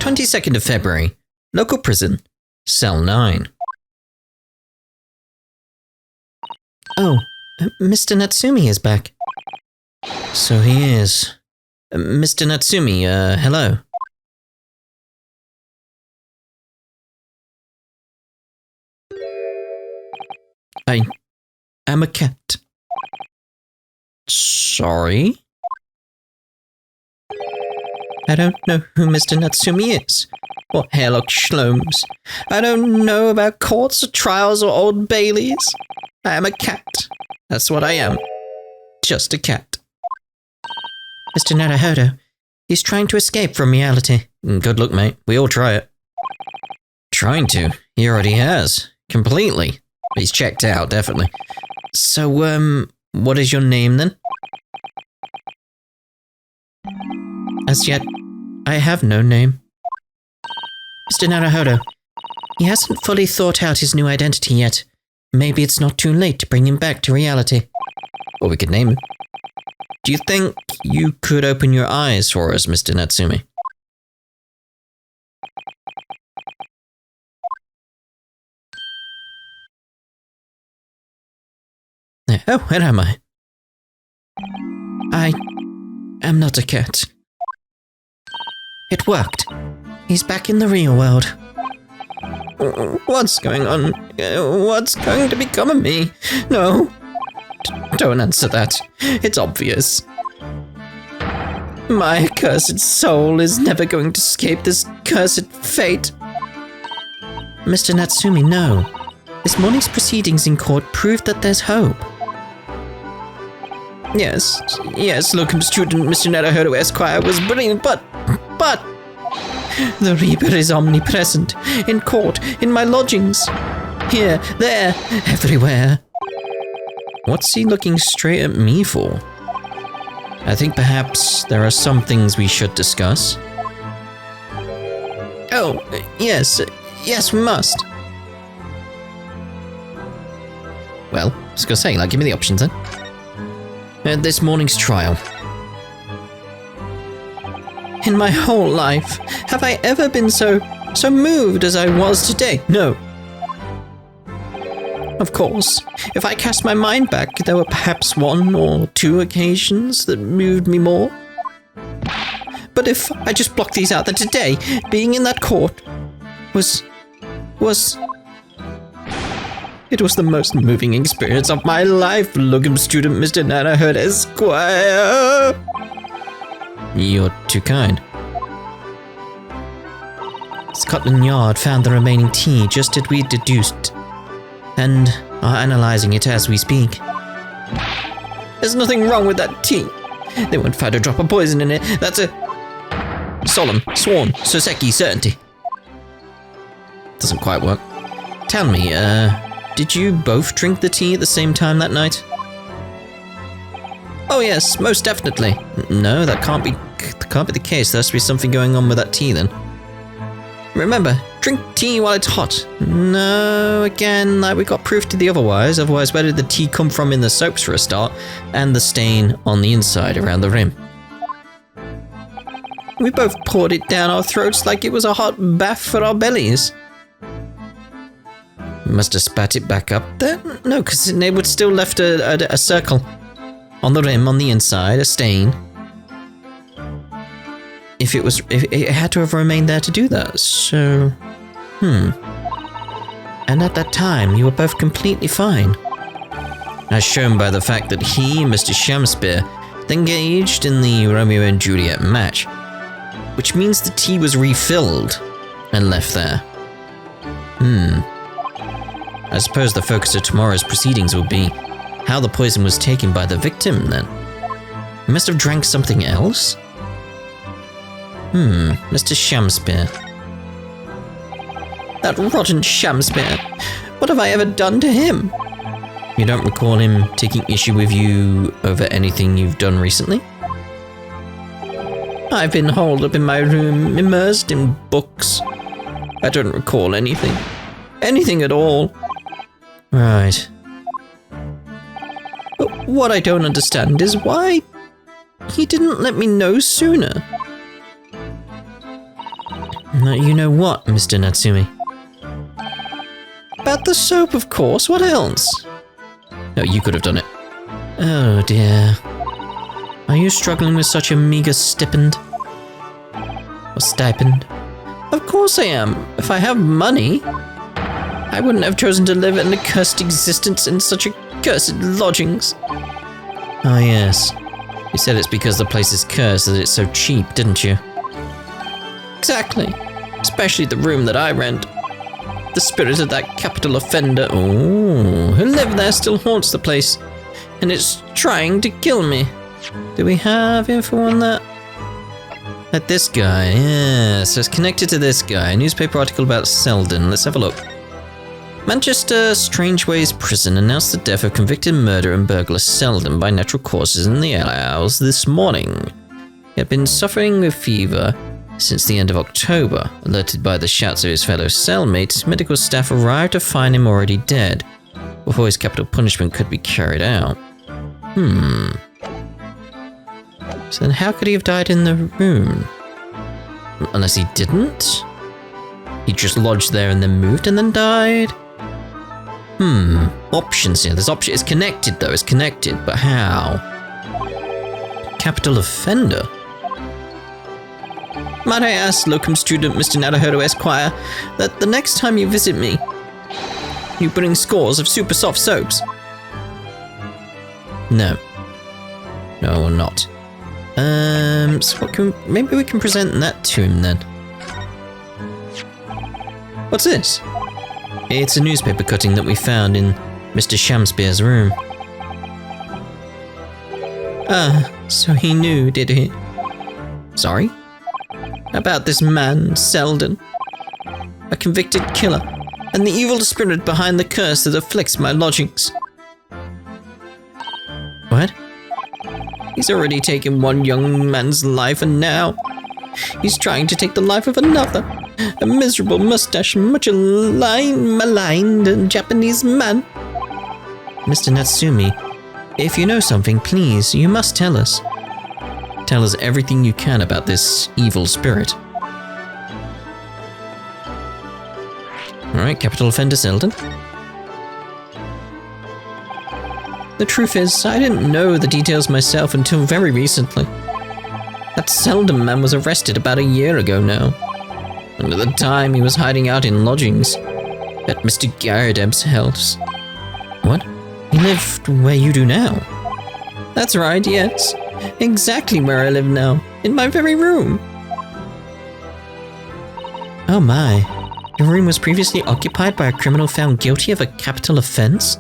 22nd of February. Local prison. Cell 9. Oh, Mr. Natsumi is back. So he is. Mr. Natsumi, hello. I am a cat. Sorry? I don't know who Mr. Natsumi is, or hairlock shlomes. I don't know about courts or trials or old Baileys. I am a cat. That's what I am. Just a cat. Mr. Naruhodo, he's trying to escape from reality. Good luck, mate. We all try it. Trying to? He already has. Completely. He's checked out, definitely. So, what is your name then? As yet, I have no name. Mr. Naruhodo, he hasn't fully thought out his new identity yet. Maybe it's not too late to bring him back to reality. Or we could name him. Do you think you could open your eyes for us, Mr. Natsumi? Oh, where am I? I am not a cat. It worked. He's back in the real world. What's going on? What's going to become of me? No. Don't answer that. It's obvious. My cursed soul is never going to escape this cursed fate. Mr. Natsumi, no. This morning's proceedings in court proved that there's hope. Yes, locum student Mr. Naruhodo Esquire was brilliant, but... The Reaper is omnipresent. In court, in my lodgings. Here, there, everywhere. What's he looking straight at me for? I think perhaps there are some things we should discuss. Oh, yes, we must. Well, I was gonna say, give me the options then. This morning's trial. In my whole life, have I ever been so moved as I was today? No. Of course, if I cast my mind back, there were perhaps 1 or 2 occasions that moved me more. But if I just block these out, then today, being in that court was... It was the most moving experience of my life, locum student Mr. Naruhodo Esquire. You're too kind. Scotland Yard found the remaining tea just as we deduced, and are analysing it as we speak. There's nothing wrong with that tea. They won't find a drop of poison in it. That's a solemn, sworn, Soseki certainty. Doesn't quite work. Tell me, did you both drink the tea at the same time that night? Oh yes, most definitely. No, that can't be the case. There has to be something going on with that tea then. Remember, drink tea while it's hot. No, again, we got proof to the otherwise. Otherwise, where did the tea come from in the soaps for a start? And the stain on the inside around the rim. We both poured it down our throats like it was a hot bath for our bellies. Must have spat it back up there? No, because it would still left a circle. On the rim, on the inside, a stain. If it had to have remained there to do that, so... And at that time, you were both completely fine. As shown by the fact that he, Mr. Shamspeare, engaged in the Romeo and Juliet match. Which means the tea was refilled and left there. I suppose the focus of tomorrow's proceedings will be how the poison was taken by the victim, then. He must have drank something else? Mr. Shamspeare. That rotten Shamspeare. What have I ever done to him? You don't recall him taking issue with you over anything you've done recently? I've been holed up in my room, immersed in books. I don't recall anything. Anything at all. Right. But what I don't understand is why he didn't let me know sooner. You know what, Mr. Natsumi? About the soap, of course. What else? No, you could have done it. Oh dear. Are you struggling with such a meager stipend? Or stipend? Of course I am. If I have money, I wouldn't have chosen to live an accursed existence in such accursed lodgings. Oh yes. You said it's because the place is cursed that it's so cheap, didn't you? Exactly. Especially the room that I rent. The spirit of that capital offender, who lived there still haunts the place, and it's trying to kill me. Do we have info on that? At this guy, yeah, so it's connected to this guy. A newspaper article about Selden. Let's have a look. Manchester Strangeways Prison announced the death of convicted murderer and burglar Selden by natural causes in the early hours this morning. He had been suffering with fever since the end of October. Alerted by the shouts of his fellow cellmates, medical staff arrived to find him already dead, before his capital punishment could be carried out. So then how could he have died in the room? Unless he didn't? He just lodged there and then moved and then died? Options here. It's connected though, it's connected, but how? Capital offender? Might I ask, locum student Mr. Naruhodo Esquire, that the next time you visit me, you bring scores of super soft soaps? No. No, we're not. So maybe we can present that to him then. What's this? It's a newspaper cutting that we found in Mr. Shamspeare's room. Ah, so he knew, did he? Sorry? About this man, Selden. A convicted killer, and the evil spirit behind the curse that afflicts my lodgings. What? He's already taken one young man's life, and now he's trying to take the life of another. A miserable mustache, much maligned Japanese man. Mr. Natsumi, if you know something, please, you must tell us. Tell us everything you can about this evil spirit. Alright, capital offender Selden. The truth is, I didn't know the details myself until very recently. That Selden man was arrested about a year ago now. And at the time, he was hiding out in lodgings at Mr. Garrideb's house. What? He lived where you do now? That's right, yes. Exactly where I live now. In my very room. Oh my. Your room was previously occupied by a criminal found guilty of a capital offense?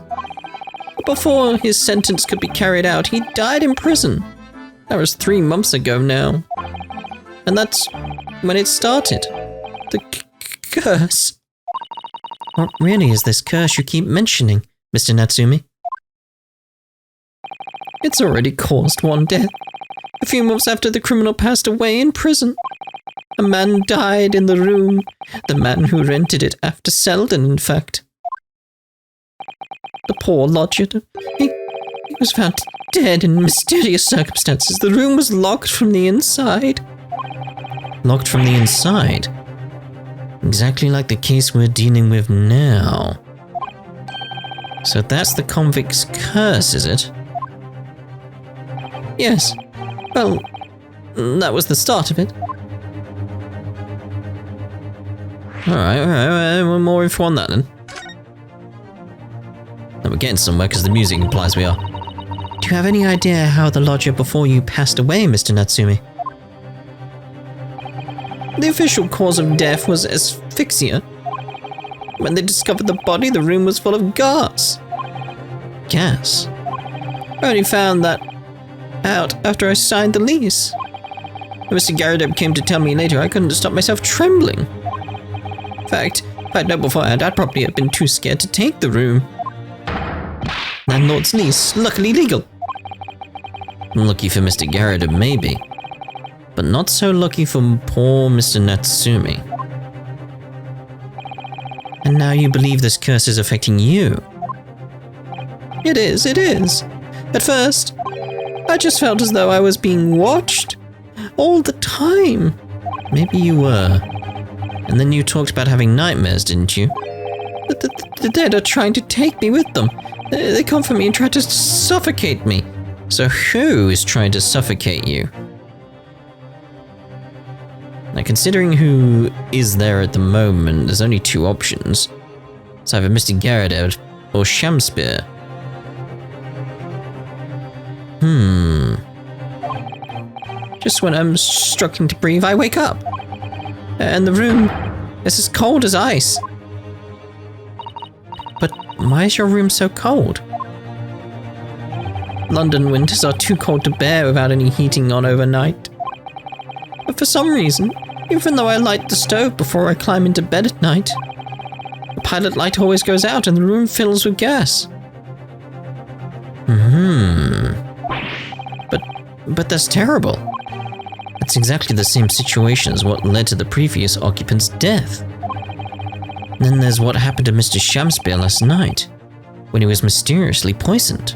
Before his sentence could be carried out, he died in prison. That was 3 months ago now. And that's when it started. The curse. What really is this curse you keep mentioning, Mr. Natsumi? It's already caused one death. A few months after the criminal passed away in prison. A man died in the room. The man who rented it after Selden, in fact. The poor lodger. He was found dead in mysterious circumstances. The room was locked from the inside. Locked from the inside? Exactly like the case we're dealing with now. So that's the convict's curse, is it? Yes. Well, that was the start of it. Alright, one more info on that then. We're getting somewhere because the music implies we are. Do you have any idea how the lodger before you passed away, Mr. Natsumi? The official cause of death was asphyxia. When they discovered the body, the room was full of gas. Gas? I only found that out after I signed the lease. When Mr. Garrideb came to tell me later, I couldn't stop myself trembling. In fact, if I'd known beforehand, I'd probably have been too scared to take the room. Landlord's lease, luckily legal. Lucky for Mr. Garrideb, maybe. But not so lucky for poor Mr. Natsumi. And now you believe this curse is affecting you? It is. At first, I just felt as though I was being watched. All the time. Maybe you were. And then you talked about having nightmares, didn't you? The dead are trying to take me with them. They come for me and try to suffocate me. So who is trying to suffocate you? Now, considering who is there at the moment, there's only two options. It's either Mr. Garrideb or Shamspear. Just when I'm struggling to breathe, I wake up. And the room is as cold as ice. But why is your room so cold? London winters are too cold to bear without any heating on overnight. But for some reason, even though I light the stove before I climb into bed at night, the pilot light always goes out and the room fills with gas. But that's terrible. That's exactly the same situation as what led to the previous occupant's death. Then there's what happened to Mr. Shamspear last night, when he was mysteriously poisoned.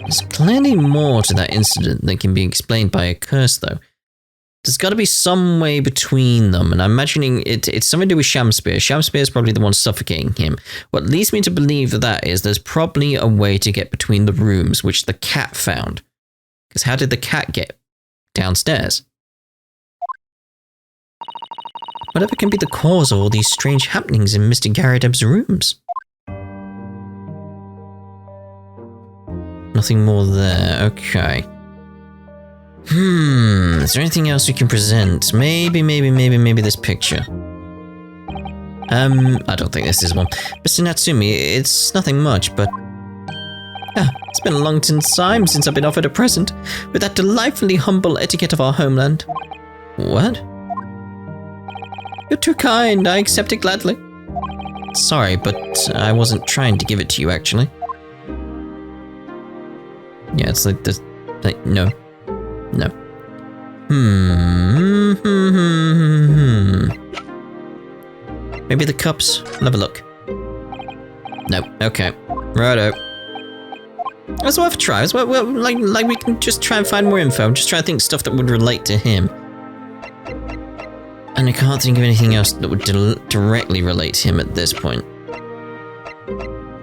There's clearly more to that incident than can be explained by a curse, though. There's got to be some way between them, and I'm imagining it's something to do with Shamspear. Shamspear is probably the one suffocating him. What leads me to believe that is there's probably a way to get between the rooms, which the cat found. Because how did the cat get downstairs? Whatever can be the cause of all these strange happenings in Mr. Garrideb's rooms? Nothing more there, okay. Is there anything else we can present? Maybe this picture. I don't think this is one. Mr. Natsumi, it's nothing much, but... it's been a long time since I've been offered a present, with that delightfully humble etiquette of our homeland. What? You're too kind, I accept it gladly. Sorry, but I wasn't trying to give it to you, actually. Yeah, it's like this... like, no. No. Maybe the cups? I'll have a look. No, okay. Righto. That's worth a try. It's worth, well, like we can just try and find more info. Just try to think stuff that would relate to him. And I can't think of anything else that would directly relate to him at this point.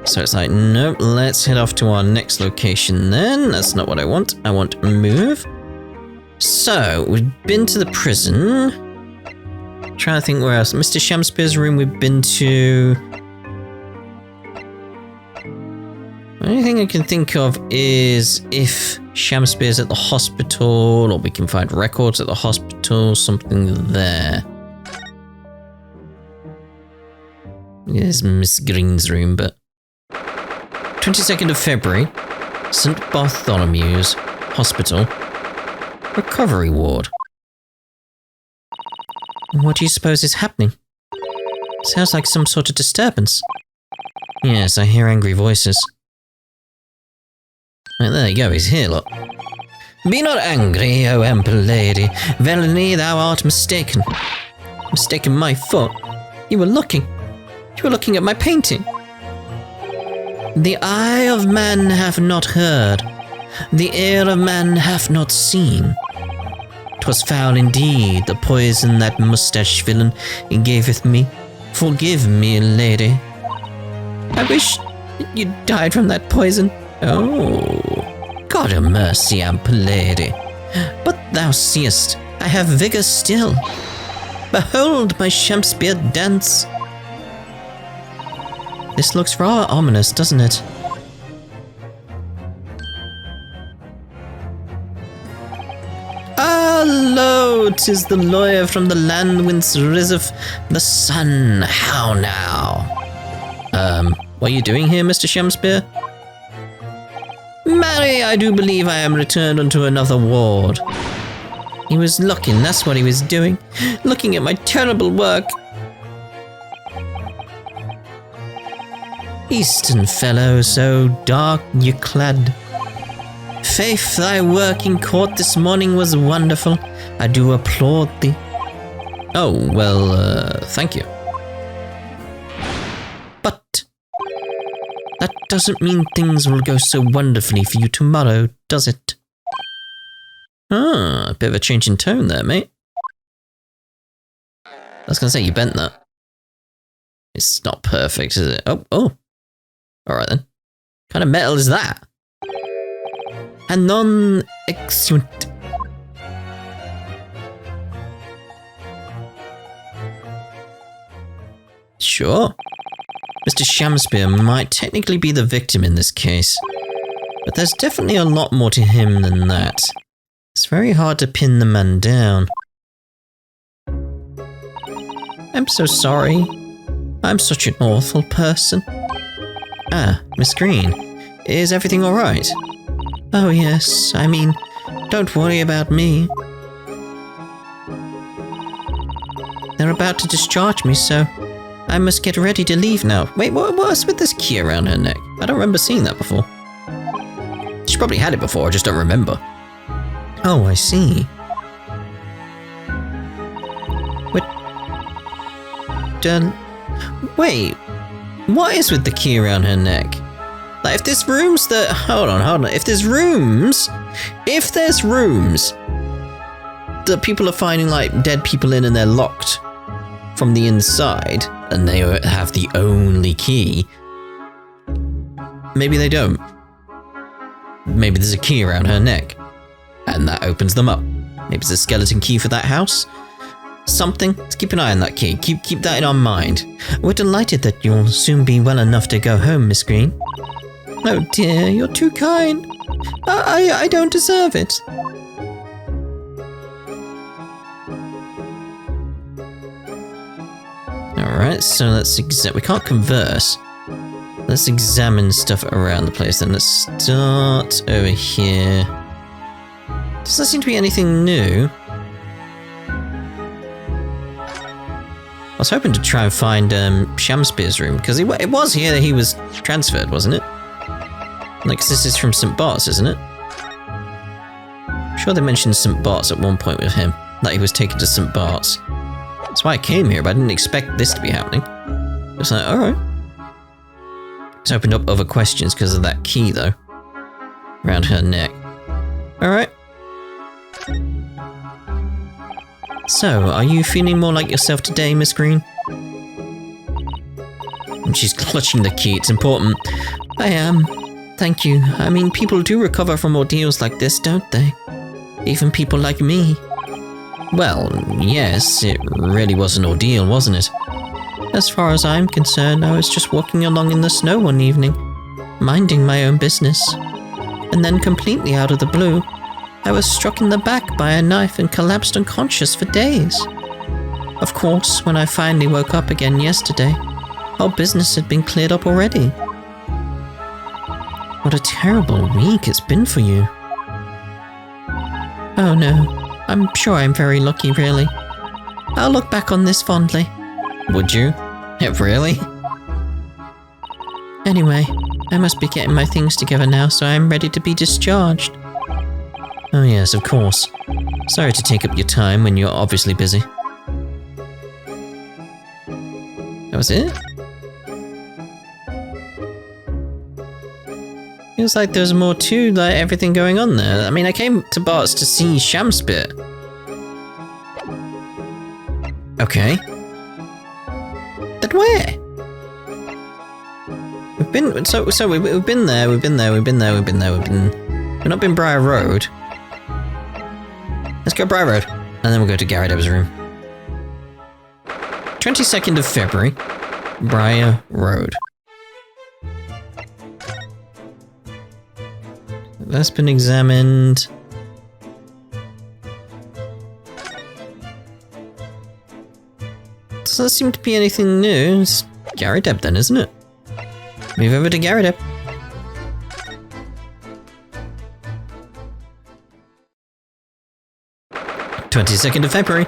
So it's like, nope, let's head off to our next location then. That's not what I want. I want move. So, we've been to the prison. Trying to think where else. Mr. Shamspear's room we've been to. The only thing I can think of is if Shamspear's at the hospital, or we can find records at the hospital, something there. There's Miss Green's room, but... 22nd of February, St. Bartholomew's Hospital, Recovery Ward. What do you suppose is happening? Sounds like some sort of disturbance. Yes, I hear angry voices. Right, there you go, he's here, look. Be not angry, O ample lady. Verily thou art mistaken. Mistaken my foot. You were looking at my painting. The eye of man hath not heard, the ear of man hath not seen. 'Twas foul indeed, the poison that mustache villain gaveth me. Forgive me, lady. I wish you died from that poison. Oh, God have mercy, ample lady. But thou seest, I have vigour still. Behold my Shamspear dance. This looks rather ominous, doesn't it? Ah, lo, 'tis the lawyer from the land whence riseth the sun. How now? What are you doing here, Mr. Shamspear? Marry, I do believe I am returned unto another ward. He was looking, that's what he was doing. Looking at my terrible work. Eastern fellow, so dark you clad. Faith, thy work in court this morning was wonderful. I do applaud thee. Oh, well, thank you. But that doesn't mean things will go so wonderfully for you tomorrow, does it? Ah, a bit of a change in tone there, mate. I was gonna say, you bent that. It's not perfect, is it? Oh. Alright then. What kind of metal is that? A non-exuent. Sure. Mr. Shamspeare might technically be the victim in this case, but there's definitely a lot more to him than that. It's very hard to pin the man down. I'm so sorry. I'm such an awful person. Ah, Miss Green. Is everything alright? Oh yes, I mean, don't worry about me. They're about to discharge me, so I must get ready to leave now. Wait, what's with this key around her neck? I don't remember seeing that before. She probably had it before, I just don't remember. Oh, I see. Wait, what is with the key around her neck? Like, if there's rooms that... Hold on. If there's rooms that people are finding, like, dead people in and they're locked from the inside, and they have the only key, maybe they don't. Maybe there's a key around her neck, and that opens them up. Maybe it's a skeleton key for that house. Something. Let's keep an eye on that key. Keep that in our mind. We're delighted that you'll soon be well enough to go home, Miss Green. Oh dear, you're too kind. I don't deserve it. Alright, so let's we can't converse. Let's examine stuff around the place then. Let's start over here. Doesn't seem to be anything new. I was hoping to try and find Shamspeare's room, because it was here that he was transferred, wasn't it? Like, this is from St. Bart's, isn't it? I'm sure they mentioned St. Bart's at one point with him, that he was taken to St. Bart's. That's why I came here, but I didn't expect this to be happening. It's like, alright. It's opened up other questions because of that key, though. Around her neck. Alright. So, are you feeling more like yourself today, Miss Green? And she's clutching the key, it's important. I am. Thank you. I mean, people do recover from ordeals like this, don't they? Even people like me. Well, yes, it really was an ordeal, wasn't it? As far as I'm concerned, I was just walking along in the snow one evening, minding my own business. And then completely out of the blue, I was struck in the back by a knife and collapsed unconscious for days. Of course, when I finally woke up again yesterday, our business had been cleared up already. What a terrible week it's been for you. Oh no, I'm sure I'm very lucky, really. I'll look back on this fondly. Would you? Yeah, really? Anyway, I must be getting my things together now, so I'm ready to be discharged. Oh yes, of course. Sorry to take up your time when you're obviously busy. That was it? Feels like there's more to like everything going on there. I mean, I came to Bart's to see Shamspeare. Okay. But where? We've been we've been there. We've not been Briar Road. Let's go Briar Road, and then we'll go to Garrideb's room. 22nd of February, Briar Road. That's been examined. Doesn't seem to be anything new. It's Garrideb then, isn't it? Move over to Garrideb. (22nd of February).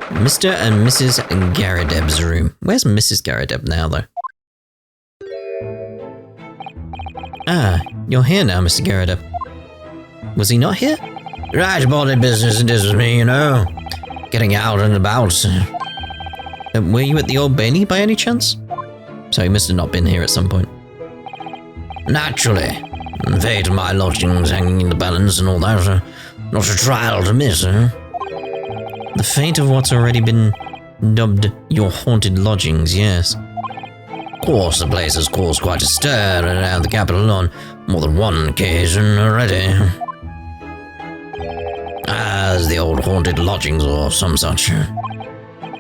Mr. and Mrs. Garrideb's room. Where's Mrs. Garrideb now, though? Ah, you're here now, Mr. Garrideb. Was he not here? Right, body business it is with me, you know. Getting out and about. Were you at the Old Bailey by any chance? So he must have not been here at some point. Naturally. Fate of my lodgings hanging in the balance and all that. Not a trial to miss, huh? The fate of what's already been dubbed your haunted lodgings, yes. Of course, the place has caused quite a stir around the capital on more than one occasion already. As the old haunted lodgings or some such.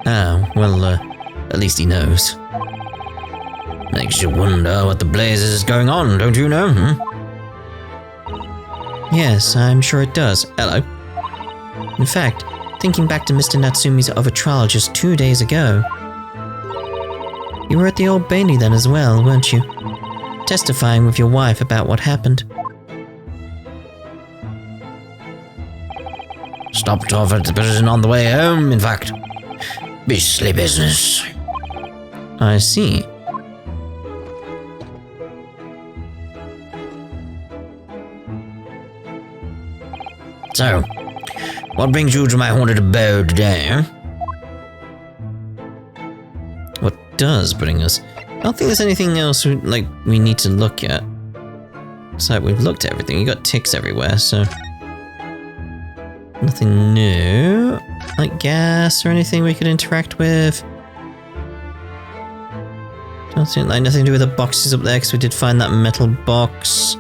Ah, well, at least he knows. Makes you wonder what the blazes is going on, don't you know? Yes, I'm sure it does. Hello. In fact, thinking back to Mr. Natsumi's other trial just 2 days ago. You were at the Old Bailey then as well, weren't you? Testifying with your wife about what happened. Stopped off at the prison on the way home, in fact. Beastly business. I see. So, what brings you to my haunted abode today, What does bring us? I don't think there's anything else we need to look at. It's like we've looked at everything. You got ticks everywhere, so... Nothing new. Like gas or anything we could interact with. Don't think like nothing to do with the boxes up there, because we did find that metal box.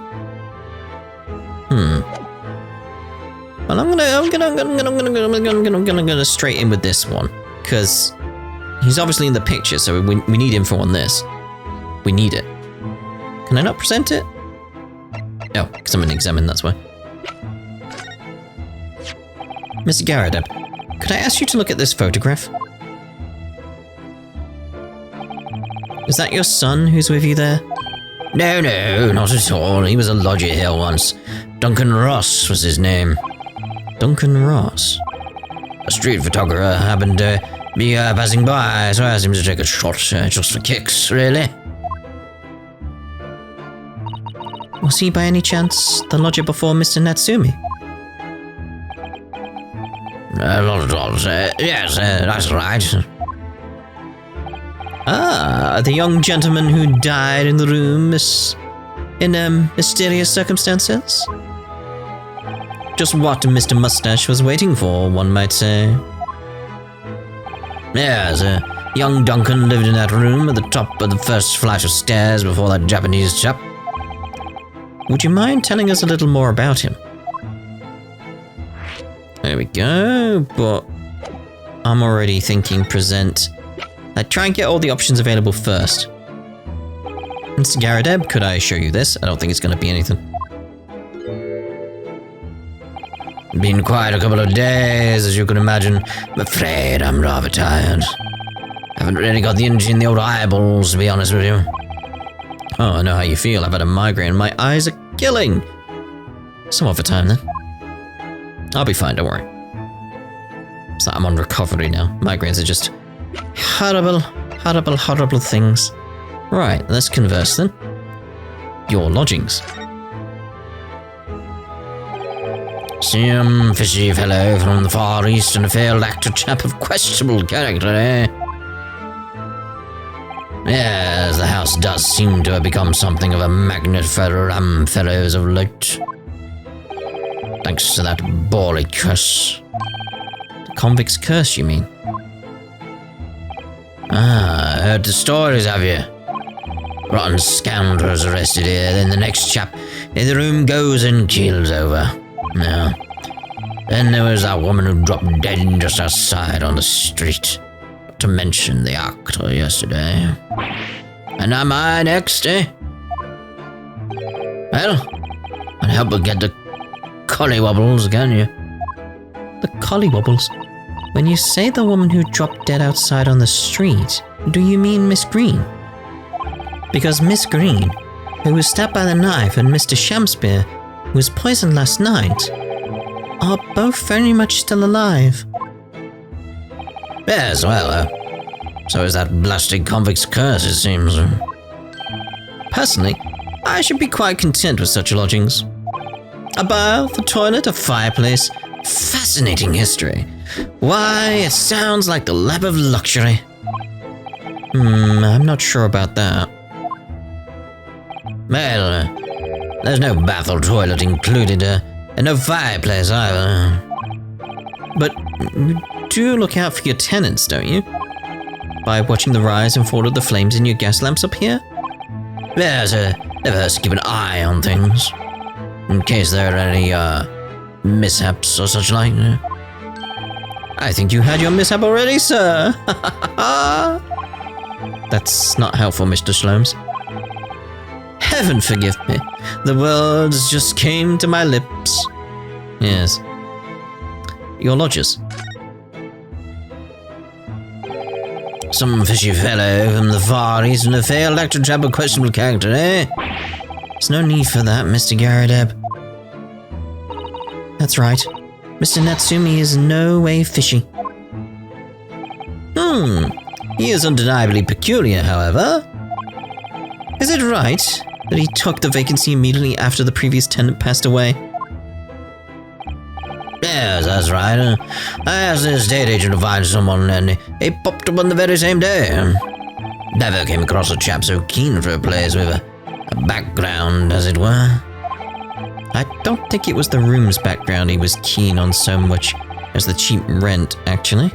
Well, I'm gonna go straight in with this one, because he's obviously in the picture, so we need info on this. We need it. Can I not present it? No, because I'm an examine, that's why. Mr. Garrideb, could I ask you to look at this photograph? Is that your son who's with you there? No, not at all. He was a lodger here once. Duncan Ross was his name. Duncan Ross? A street photographer happened to be passing by, so I asked him to take a shot, just for kicks, really. Was he by any chance the lodger before Mr. Natsumi? Not at all, yes, that's right. Ah, the young gentleman who died in the room in mysterious circumstances? Just what Mr. Mustache was waiting for, one might say. Yes, young Duncan lived in that room at the top of the first flight of stairs before that Japanese chap. Would you mind telling us a little more about him? There we go, but I'm already thinking present. I'd try and get all the options available first. Mr. Garrideb, could I show you this? I don't think it's going to be anything. Been quite a couple of days, as you can imagine. I'm afraid I'm rather tired. Haven't really got the energy in the old eyeballs, to be honest with you. Oh, I know how you feel. I've had a migraine. My eyes are killing. Some other time, then. I'll be fine, don't worry. It's like I'm on recovery now. Migraines are just horrible, horrible, horrible things. Right, let's converse then. Your lodgings. Some fishy fellow from the Far East and a failed actor chap of questionable character, eh? Yes, the house does seem to have become something of a magnet for ram fellows of late. Thanks to that bally curse. The convict's curse, you mean? Ah, heard the stories, have you? Rotten scoundrels arrested here, then the next chap in the room goes and keels over. No. Then there was that woman who dropped dead just outside on the street. Not to mention the actor yesterday. And am I next, eh? Well, can't help but get the collywobbles, can you? The collywobbles? When you say the woman who dropped dead outside on the street, do you mean Miss Green? Because Miss Green, who was stabbed by the knife, and Mr. Shamspear, who was poisoned last night, are both very much still alive. Yes, well, so is that blasted convict's curse, it seems. Personally, I should be quite content with such lodgings. A bath, a toilet, a fireplace. Fascinating history. Why, it sounds like the lap of luxury. I'm not sure about that. Well, there's no bath or toilet included, and no fireplace either. But You do look out for your tenants, don't you? By watching the rise and fall of the flames in your gas lamps up here? Yes, never hurts to keep an eye on things, in case there are any, mishaps or such like. I think you had your mishap already, sir. That's not helpful, Mr. Shlomes. Heaven forgive me. The words just came to my lips. Yes. Your lodgers. Some fishy fellow from the Far East and a failed actor trap of questionable character, eh? There's no need for that, Mr. Garrideb. That's right. Mr. Natsumi is no way fishy. He is undeniably peculiar, however. Is it right that he took the vacancy immediately after the previous tenant passed away? Yes, that's right. I asked the estate agent to find someone and he popped up on the very same day. Never came across a chap so keen for a place with a background, as it were. I don't think it was the room's background he was keen on so much as the cheap rent, actually.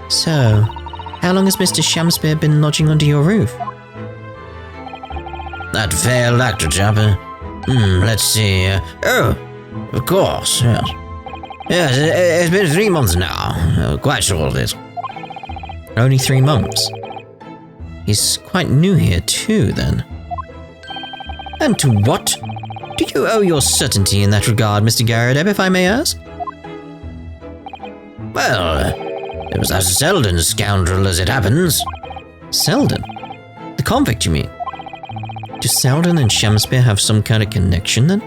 So, how long has Mr. Shamspear been lodging under your roof? That failed actor chap. Let's see. Oh, of course, yes. Yes, it's been 3 months now. Quite sure of it. Only 3 months? He's quite new here too, then. And to what do you owe your certainty in that regard, Mr. Garrideb, if I may ask? Well, it was as Selden a scoundrel as it happens. Selden? The convict, you mean? Do Selden and Shamspear have some kind of connection, then?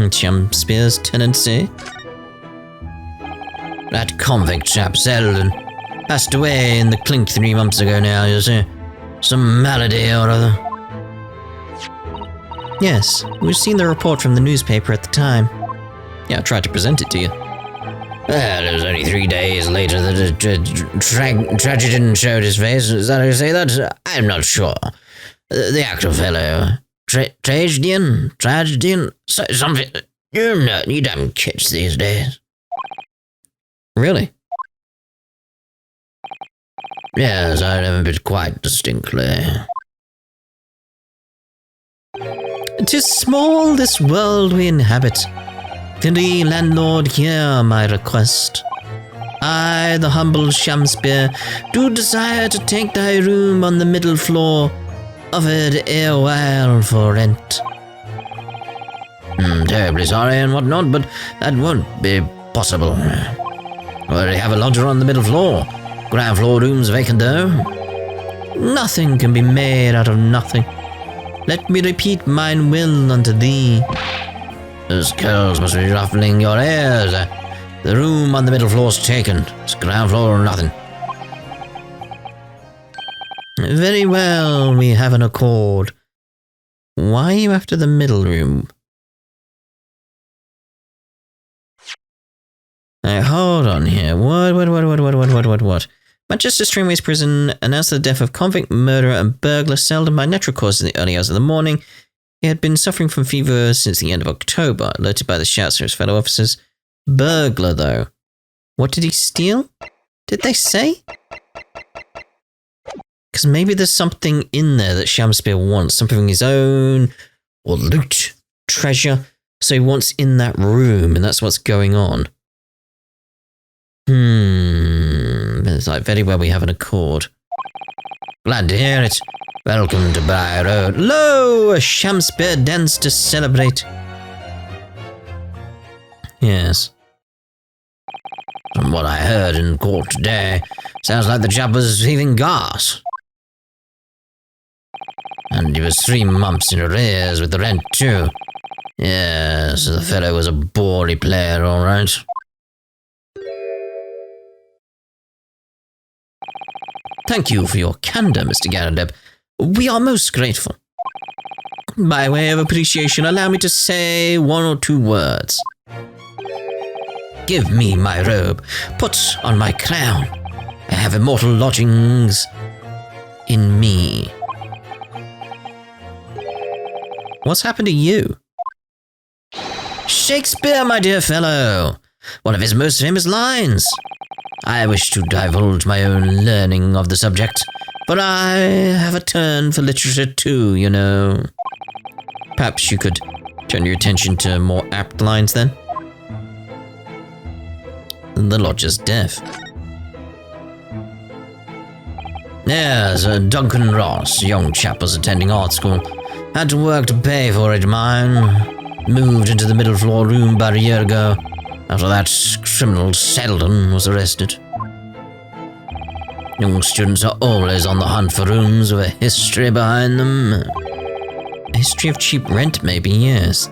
Shamspear's tenancy? That convict chap, Selden, passed away in the clink 3 months ago now, you see. Some malady or other. Yes, we've seen the report from the newspaper at the time. Yeah, I tried to present it to you. Well, it was only 3 days later that a tragedian showed his face. Is that how you say that? I'm not sure. The actor fellow. Tragedian? Something. You damn kids these days. Really? Yes, I remember it quite distinctly. 'Tis small this world we inhabit. Can landlord hear my request? I, the humble Shamspear, do desire to take thy room on the middle floor, offered erewhile for rent. Terribly sorry and whatnot, but that won't be possible. We already have a lodger on the middle floor. Ground floor room's vacant though. Nothing can be made out of nothing. Let me repeat mine will unto thee. Those curls must be ruffling your ears. The room on the middle floor's taken. It's ground floor or nothing. Very well, we have an accord. Why are you after the middle room? Hold on here. What? Manchester Streamways Prison announced the death of convict, murderer, and burglar Selden by natural causes in the early hours of the morning. He had been suffering from fever since the end of October, alerted by the shouts from his fellow officers. Burglar, though. What did he steal? Did they say? Because maybe there's something in there that Shamspear wants, something of his own, or loot, treasure, so he wants in that room, and that's what's going on. It's like very well we have an accord. Glad to hear it. Welcome to Briar Road. Lo, a Shamspear dance to celebrate. Yes. From what I heard in court today, sounds like the chap was thieving gas. And he was 3 months in arrears with the rent too. Yes, the fellow was a bawdy player, all right. Thank you for your candour, Mr. Garrideb. We are most grateful. By way of appreciation, allow me to say 1 or 2 words. Give me my robe. Put on my crown. I have immortal lodgings in me. What's happened to you? Shakespeare, my dear fellow. One of his most famous lines. I wish to divulge my own learning of the subject, but I have a turn for literature too, you know. Perhaps you could turn your attention to more apt lines then? The lodger's deaf. Yes, Duncan Ross, young chap, was attending art school. Had to work to pay for it, mine. Moved into the middle floor room about a year ago. After that, criminal Seldon was arrested. Young students are always on the hunt for rooms with a history behind them. A history of cheap rent, maybe, yes.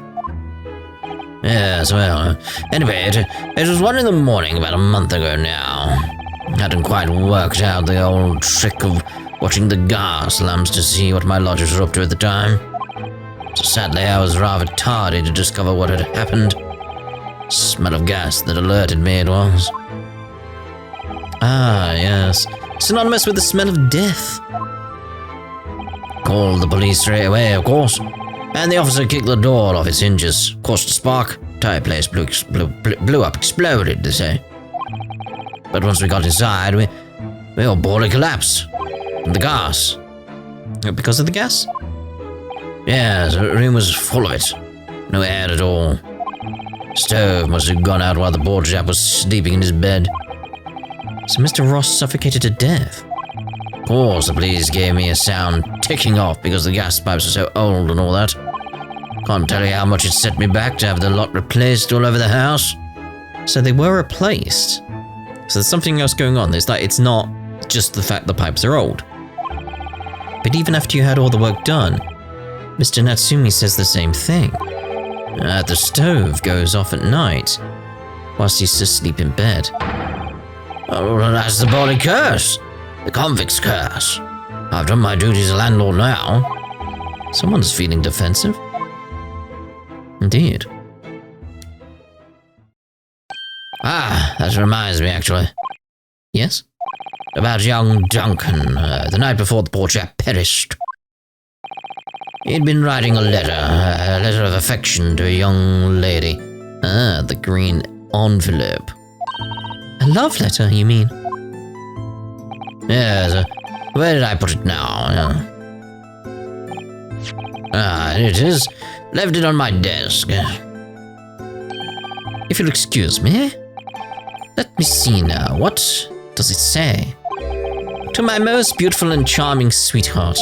Yes, well, anyway, it was 1 in the morning about a month ago now. Hadn't quite worked out the old trick of watching the gas lamps to see what my lodgers were up to at the time. So sadly, I was rather tardy to discover what had happened. Smell of gas that alerted me, it was. Ah, yes. Synonymous with the smell of death. Called the police straight away, of course. And the officer kicked the door off its hinges, caused a spark. Entire place blew up, exploded, they say. But once we got inside, we all boarded collapsed. From the gas. Because of the gas? Yes, the room was full of it. No air at all. Stove must have gone out while the board chap was sleeping in his bed. So Mr. Ross suffocated to death? Of course, the police gave me a sound ticking off because the gas pipes are so old and all that. Can't tell you how much it set me back to have the lot replaced all over the house. So they were replaced? So there's something else going on. It's not just the fact the pipes are old. But even after you had all the work done, Mr. Natsumi says the same thing. The stove goes off at night, whilst he's asleep in bed. Oh, well, that's the body curse. The convict's curse. I've done my duty as a landlord now. Someone's feeling defensive. Indeed. Ah, that reminds me, actually. Yes? About young Duncan, the night before the poor chap perished. He'd been writing a letter of affection to a young lady. Ah, the green envelope. A love letter, you mean? Yes, where did I put it now? Ah, it is. Left it on my desk. If you'll excuse me. Let me see now. What does it say? To my most beautiful and charming sweetheart.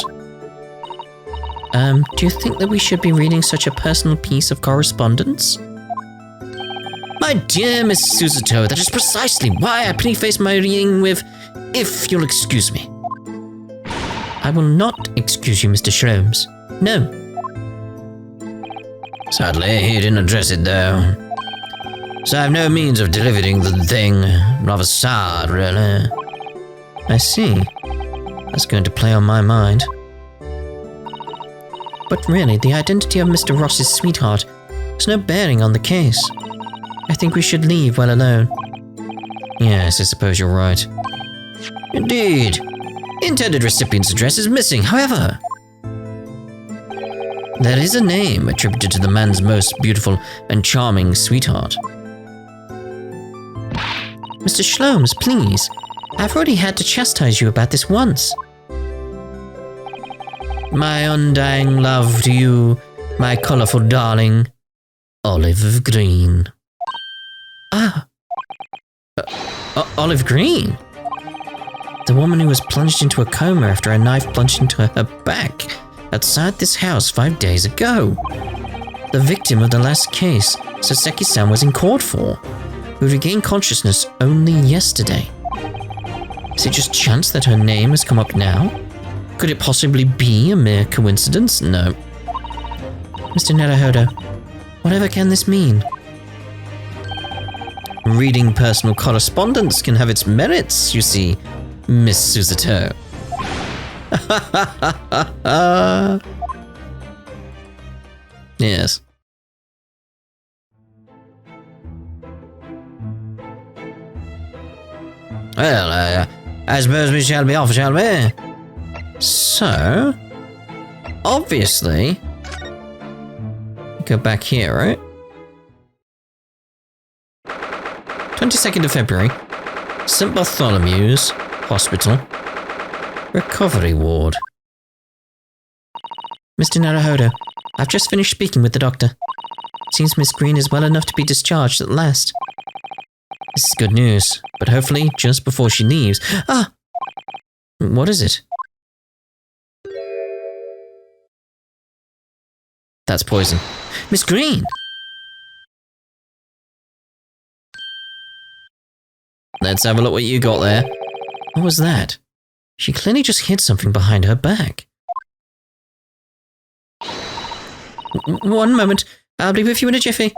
Do you think that we should be reading such a personal piece of correspondence? My dear Miss Susato, that is precisely why I preface my reading with, if you'll excuse me. I will not excuse you, Mr. Shrooms. No. Sadly, he didn't address it, though. So I have no means of delivering the thing. Rather sad, really. I see. That's going to play on my mind. But really, the identity of Mr. Ross's sweetheart has no bearing on the case. I think we should leave well alone. Yes, I suppose you're right. Indeed. The intended recipient's address is missing, however. There is a name attributed to the man's most beautiful and charming sweetheart. Mr. Shlooms, please. I've already had to chastise you about this once. My undying love to you, my colourful darling, Olive Green. Ah. Olive Green? The woman who was plunged into a coma after a knife plunged into her back outside this house 5 days ago. The victim of the last case Saseki-san was in court for, who regained consciousness only yesterday. Is it just chance that her name has come up now? Could it possibly be a mere coincidence? No. Mr. Naruhodo, whatever can this mean? Reading personal correspondence can have its merits, you see, Miss Susato. Yes. Well, I suppose we shall be off, shall we? So, obviously, go back here, right? 22nd of February. St. Bartholomew's Hospital. Recovery ward. Mr. Naruhodo, I've just finished speaking with the doctor. Seems Miss Green is well enough to be discharged at last. This is good news, but hopefully just before she leaves. Ah! What is it? That's poison. Miss Green! Let's have a look what you got there. What was that? She clearly just hid something behind her back. One moment. I'll be with you in a jiffy.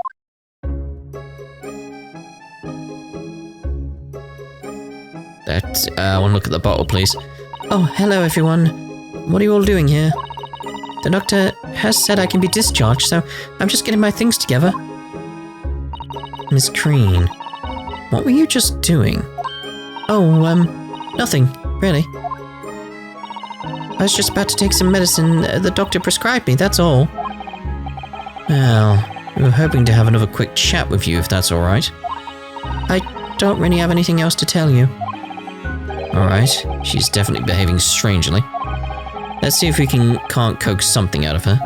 I want to look at the bottle, please. Oh, hello, everyone. What are you all doing here? The doctor has said I can be discharged, so I'm just getting my things together. Miss Green, what were you just doing? Oh, nothing, really. I was just about to take some medicine the doctor prescribed me, that's all. Well, we were hoping to have another quick chat with you, if that's alright. I don't really have anything else to tell you. Alright, she's definitely behaving strangely. Let's see if we can't coax something out of her.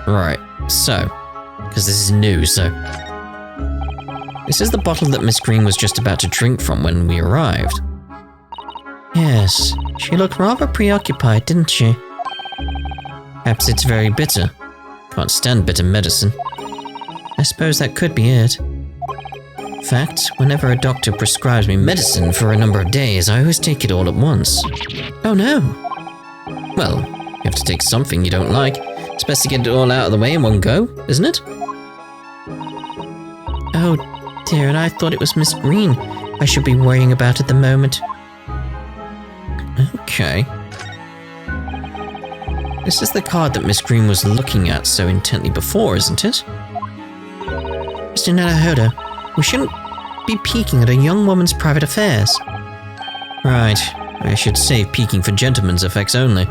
Right, so, because this is new, so... This is the bottle that Miss Green was just about to drink from when we arrived. Yes, she looked rather preoccupied, didn't she? Perhaps it's very bitter. Can't stand bitter medicine. I suppose that could be it. In fact, whenever a doctor prescribes me medicine for a number of days, I always take it all at once. Oh no! Well, you have to take something you don't like. It's best to get it all out of the way in one go, isn't it? Oh dear, and I thought it was Miss Green I should be worrying about at the moment. Okay. This is the card that Miss Green was looking at so intently before, isn't it? Mr. Naruhodo, we shouldn't be peeking at a young woman's private affairs. Right, I should save peeking for gentlemen's effects only.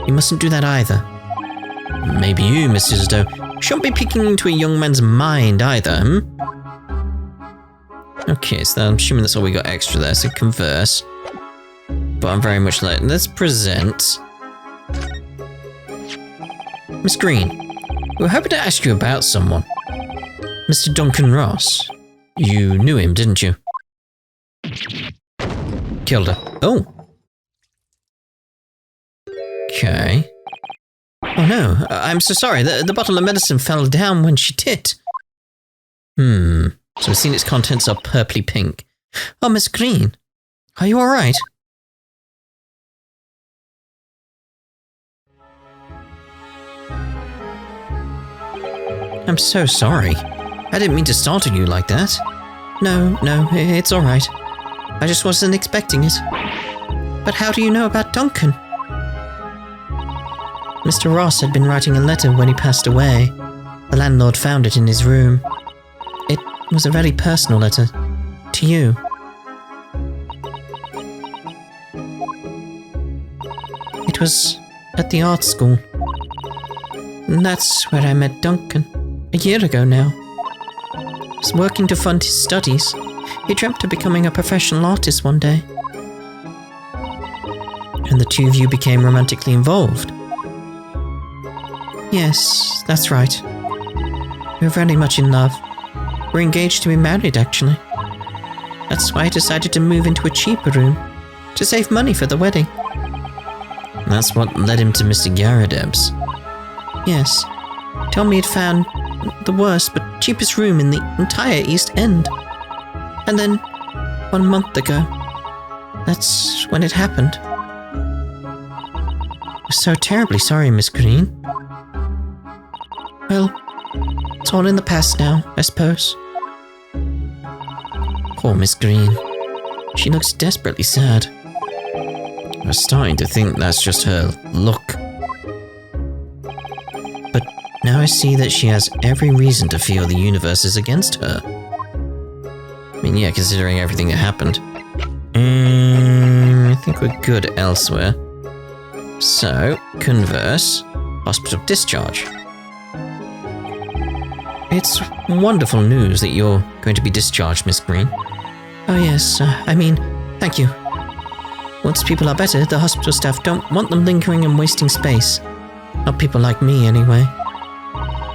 You mustn't do that either. Maybe you, Mrs. Doe, shouldn't be peeking into a young man's mind either, Okay, so I'm assuming that's all we got extra there, so converse. But I'm very much late. Let's present... Miss Green, we were hoping to ask you about someone. Mr. Duncan Ross. You knew him, didn't you? Killed her. Oh. Okay. Oh no, I'm so sorry. The bottle of medicine fell down when she did. So I've seen its contents are purpley pink. Oh, Miss Green, are you alright? I'm so sorry. I didn't mean to startle you like that. No, it's alright. I just wasn't expecting it. But how do you know about Duncan? Mr. Ross had been writing a letter when he passed away. The landlord found it in his room. It was a very personal letter. To you. It was at the art school. And that's where I met Duncan. A year ago now. He was working to fund his studies. He dreamt of becoming a professional artist one day. And the two of you became romantically involved. Yes, that's right. We were very much in love. We're engaged to be married, actually. That's why I decided to move into a cheaper room, to save money for the wedding. That's what led him to Mr. Garrideb's. Yes. He told me he'd found the worst but cheapest room in the entire East End. And then, 1 month ago, that's when it happened. I'm so terribly sorry, Miss Green. Well, it's all in the past now, I suppose. Poor Miss Green. She looks desperately sad. I was starting to think that's just her look. But now I see that she has every reason to feel the universe is against her. I mean, yeah, considering everything that happened. I think we're good elsewhere. So, converse, hospital discharge. It's wonderful news that you're going to be discharged, Miss Green. Oh yes, thank you. Once people are better, the hospital staff don't want them lingering and wasting space. Not people like me, anyway.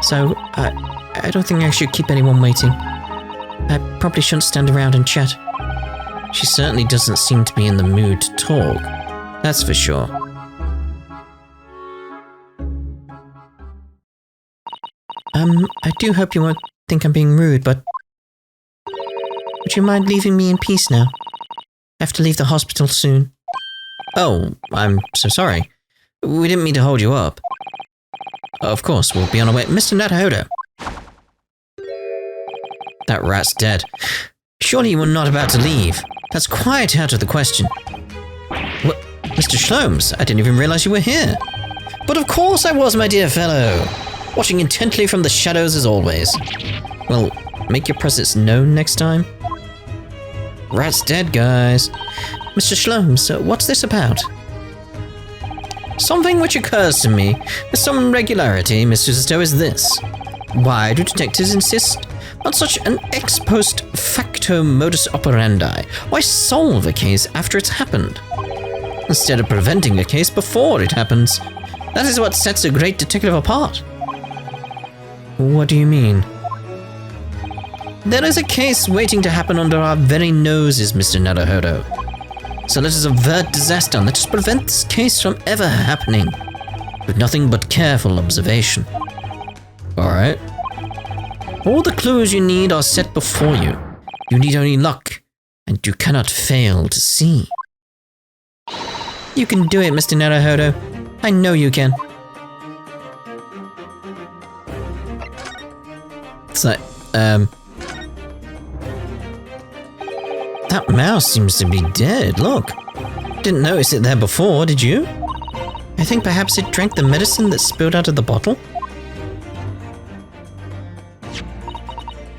So, I don't think I should keep anyone waiting. I probably shouldn't stand around and chat. She certainly doesn't seem to be in the mood to talk. That's for sure. I do hope you won't think I'm being rude, but would you mind leaving me in peace now? I have to leave the hospital soon. Oh, I'm so sorry. We didn't mean to hold you up. Of course, we'll be on our way. Mr. Naruhodo. That rat's dead. Surely you were not about to leave. That's quite out of the question. What? Mr. Shlomes, I didn't even realize you were here. But of course I was, my dear fellow. Watching intently from the shadows as always. Well, make your presence known next time. Rat's dead, guys. Mr. Shlomes, what's this about? Something which occurs to me with some regularity, Mr. Stowe, is this. Why do detectives insist on such an ex post facto modus operandi? Why solve a case after it's happened, instead of preventing a case before it happens? That is what sets a great detective apart. What do you mean? There is a case waiting to happen under our very noses, Mr. Naruhodo. So let us avert disaster and let us prevent this case from ever happening, with nothing but careful observation. Alright. All the clues you need are set before you. You need only luck, and you cannot fail to see. You can do it, Mr. Naruhodo. I know you can. It's like, that mouse seems to be dead, look. Didn't notice it there before, did you? I think perhaps it drank the medicine that spilled out of the bottle.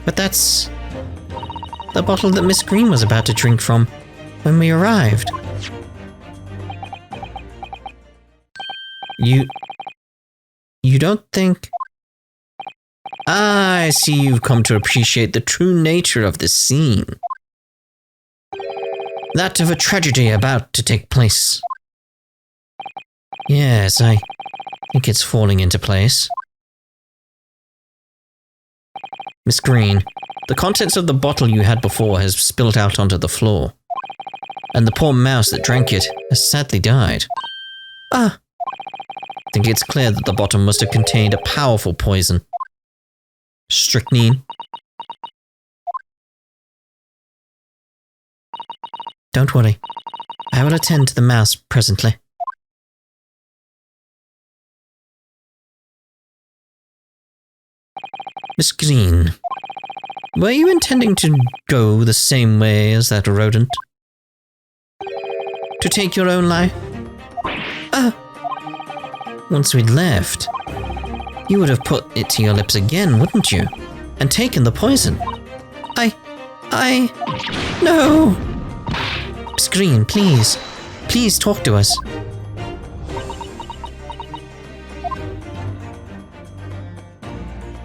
But that's the bottle that Miss Green was about to drink from when we arrived. You don't think... I see you've come to appreciate the true nature of this scene. That of a tragedy about to take place. Yes, I think it's falling into place. Miss Green, the contents of the bottle you had before has spilled out onto the floor. And the poor mouse that drank it has sadly died. I think it's clear that the bottle must have contained a powerful poison. Strychnine. Don't worry. I will attend to the mouse presently. Miss Green, were you intending to go the same way as that rodent? To take your own life? Once we'd left, you would have put it to your lips again, wouldn't you? And taken the poison. No! Miss Green, please. Please talk to us.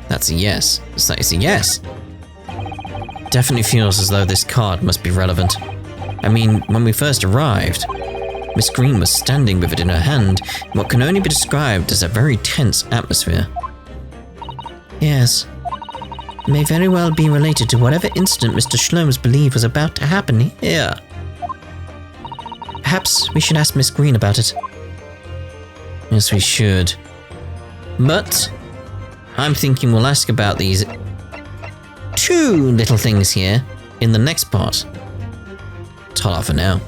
That's a yes. That is a yes. Definitely feels as though this card must be relevant. I mean, when we first arrived, Miss Green was standing with it in her hand in what can only be described as a very tense atmosphere. Yes. It may very well be related to whatever incident Mr. Shlomes believed was about to happen here. Perhaps we should ask Miss Green about it. Yes, we should. But I'm thinking we'll ask about these two little things here in the next part. Ta-ra for now.